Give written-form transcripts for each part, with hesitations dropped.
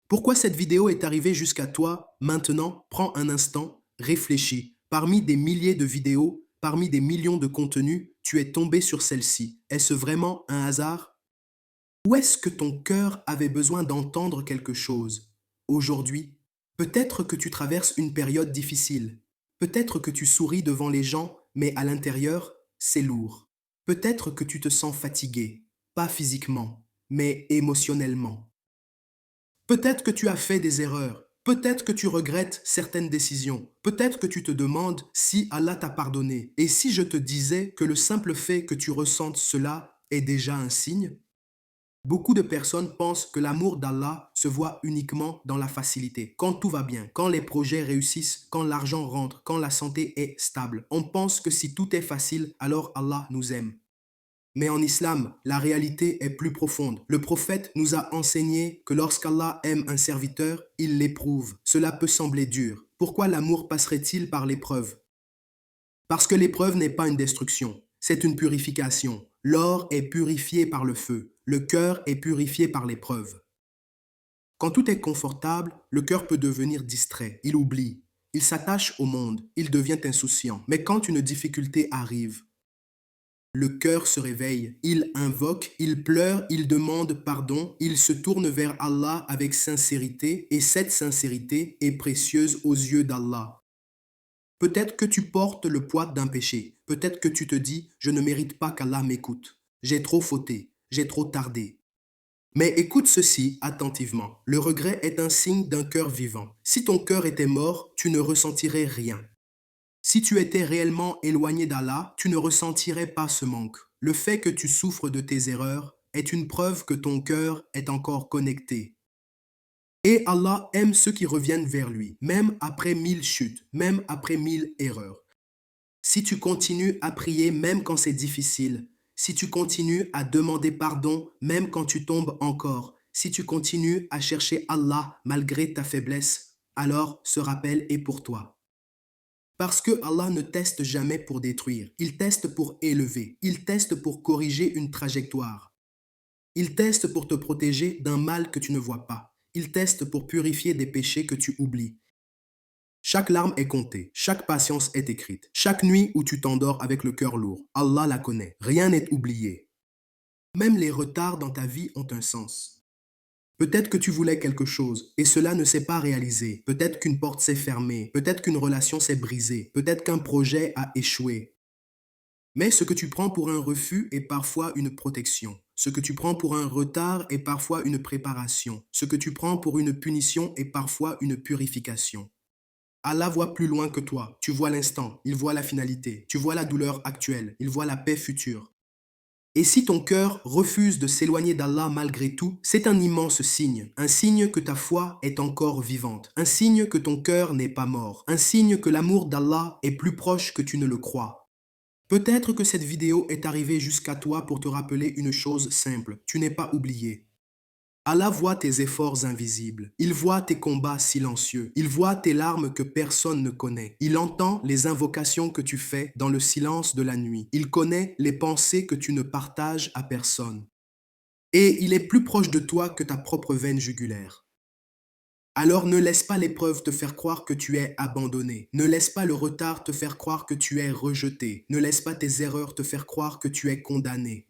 Pourquoi cette vidéo est arrivée jusqu'à toi maintenant? Prends un instant, réfléchis. Parmi des milliers de vidéos, parmi des millions de contenus, tu es tombé sur celle-ci. Est-ce vraiment un hasard? Ou est-ce que ton cœur avait besoin d'entendre quelque chose? Aujourd'hui, peut-être que tu traverses une période difficile. Peut-être que tu souris devant les gens, mais à l'intérieur, c'est lourd. Peut-être que tu te sens fatigué, pas physiquement, mais émotionnellement. Peut-être que tu as fait des erreurs. Peut-être que tu regrettes certaines décisions. Peut-être que tu te demandes si Allah t'a pardonné. Et si je te disais que le simple fait que tu ressentes cela est déjà un signe? Beaucoup de personnes pensent que l'amour d'Allah se voit uniquement dans la facilité, quand tout va bien, quand les projets réussissent, quand l'argent rentre, quand la santé est stable. On pense que si tout est facile, alors Allah nous aime. Mais en islam, la réalité est plus profonde. Le prophète nous a enseigné que lorsqu'Allah aime un serviteur, il l'éprouve. Cela peut sembler dur. Pourquoi l'amour passerait-il par l'épreuve? Parce que l'épreuve n'est pas une destruction, c'est une purification. L'or est purifié par le feu, le cœur est purifié par l'épreuve. Quand tout est confortable, le cœur peut devenir distrait, il oublie, il s'attache au monde, il devient insouciant. Mais quand une difficulté arrive, le cœur se réveille, il invoque, il pleure, il demande pardon, il se tourne vers Allah avec sincérité et cette sincérité est précieuse aux yeux d'Allah. Peut-être que tu portes le poids d'un péché, peut-être que tu te dis je ne mérite pas qu'Allah m'écoute, j'ai trop fauté, j'ai trop tardé. Mais écoute ceci attentivement, le regret est un signe d'un cœur vivant. Si ton cœur était mort, tu ne ressentirais rien. Si tu étais réellement éloigné d'Allah, tu ne ressentirais pas ce manque. Le fait que tu souffres de tes erreurs est une preuve que ton cœur est encore connecté. Et Allah aime ceux qui reviennent vers lui, même après 1000 chutes, même après 1000 erreurs. Si tu continues à prier même quand c'est difficile, si tu continues à demander pardon même quand tu tombes encore, si tu continues à chercher Allah malgré ta faiblesse, alors ce rappel est pour toi. Parce que Allah ne teste jamais pour détruire, il teste pour élever, il teste pour corriger une trajectoire, il teste pour te protéger d'un mal que tu ne vois pas, il teste pour purifier des péchés que tu oublies. Chaque larme est comptée, chaque patience est écrite, chaque nuit où tu t'endors avec le cœur lourd, Allah la connaît, rien n'est oublié. Même les retards dans ta vie ont un sens. Peut-être que tu voulais quelque chose et cela ne s'est pas réalisé. Peut-être qu'une porte s'est fermée. Peut-être qu'une relation s'est brisée. Peut-être qu'un projet a échoué. Mais ce que tu prends pour un refus est parfois une protection. Ce que tu prends pour un retard est parfois une préparation. Ce que tu prends pour une punition est parfois une purification. Allah voit plus loin que toi. Tu vois l'instant, il voit la finalité. Tu vois la douleur actuelle, il voit la paix future. Et si ton cœur refuse de s'éloigner d'Allah malgré tout, c'est un immense signe, un signe que ta foi est encore vivante, un signe que ton cœur n'est pas mort, un signe que l'amour d'Allah est plus proche que tu ne le crois. Peut-être que cette vidéo est arrivée jusqu'à toi pour te rappeler une chose simple, tu n'es pas oublié. Allah voit tes efforts invisibles, il voit tes combats silencieux, il voit tes larmes que personne ne connaît, il entend les invocations que tu fais dans le silence de la nuit, il connaît les pensées que tu ne partages à personne. Et il est plus proche de toi que ta propre veine jugulaire. Alors ne laisse pas l'épreuve te faire croire que tu es abandonné, ne laisse pas le retard te faire croire que tu es rejeté, ne laisse pas tes erreurs te faire croire que tu es condamné.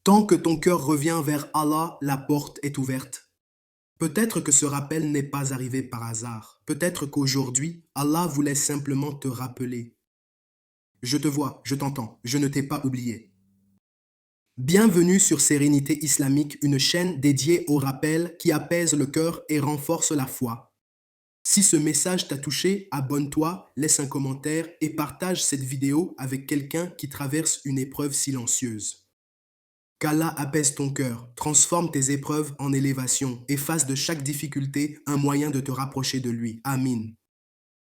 Tant que ton cœur revient vers Allah, la porte est ouverte. Peut-être que ce rappel n'est pas arrivé par hasard. Peut-être qu'aujourd'hui, Allah voulait simplement te rappeler. Je te vois, je t'entends, je ne t'ai pas oublié. Bienvenue sur Sérénité Islamique, une chaîne dédiée au rappel qui apaise le cœur et renforce la foi. Si ce message t'a touché, abonne-toi, laisse un commentaire et partage cette vidéo avec quelqu'un qui traverse une épreuve silencieuse. Qu'Allah apaise ton cœur, transforme tes épreuves en élévation et fasse de chaque difficulté un moyen de te rapprocher de lui. Amin.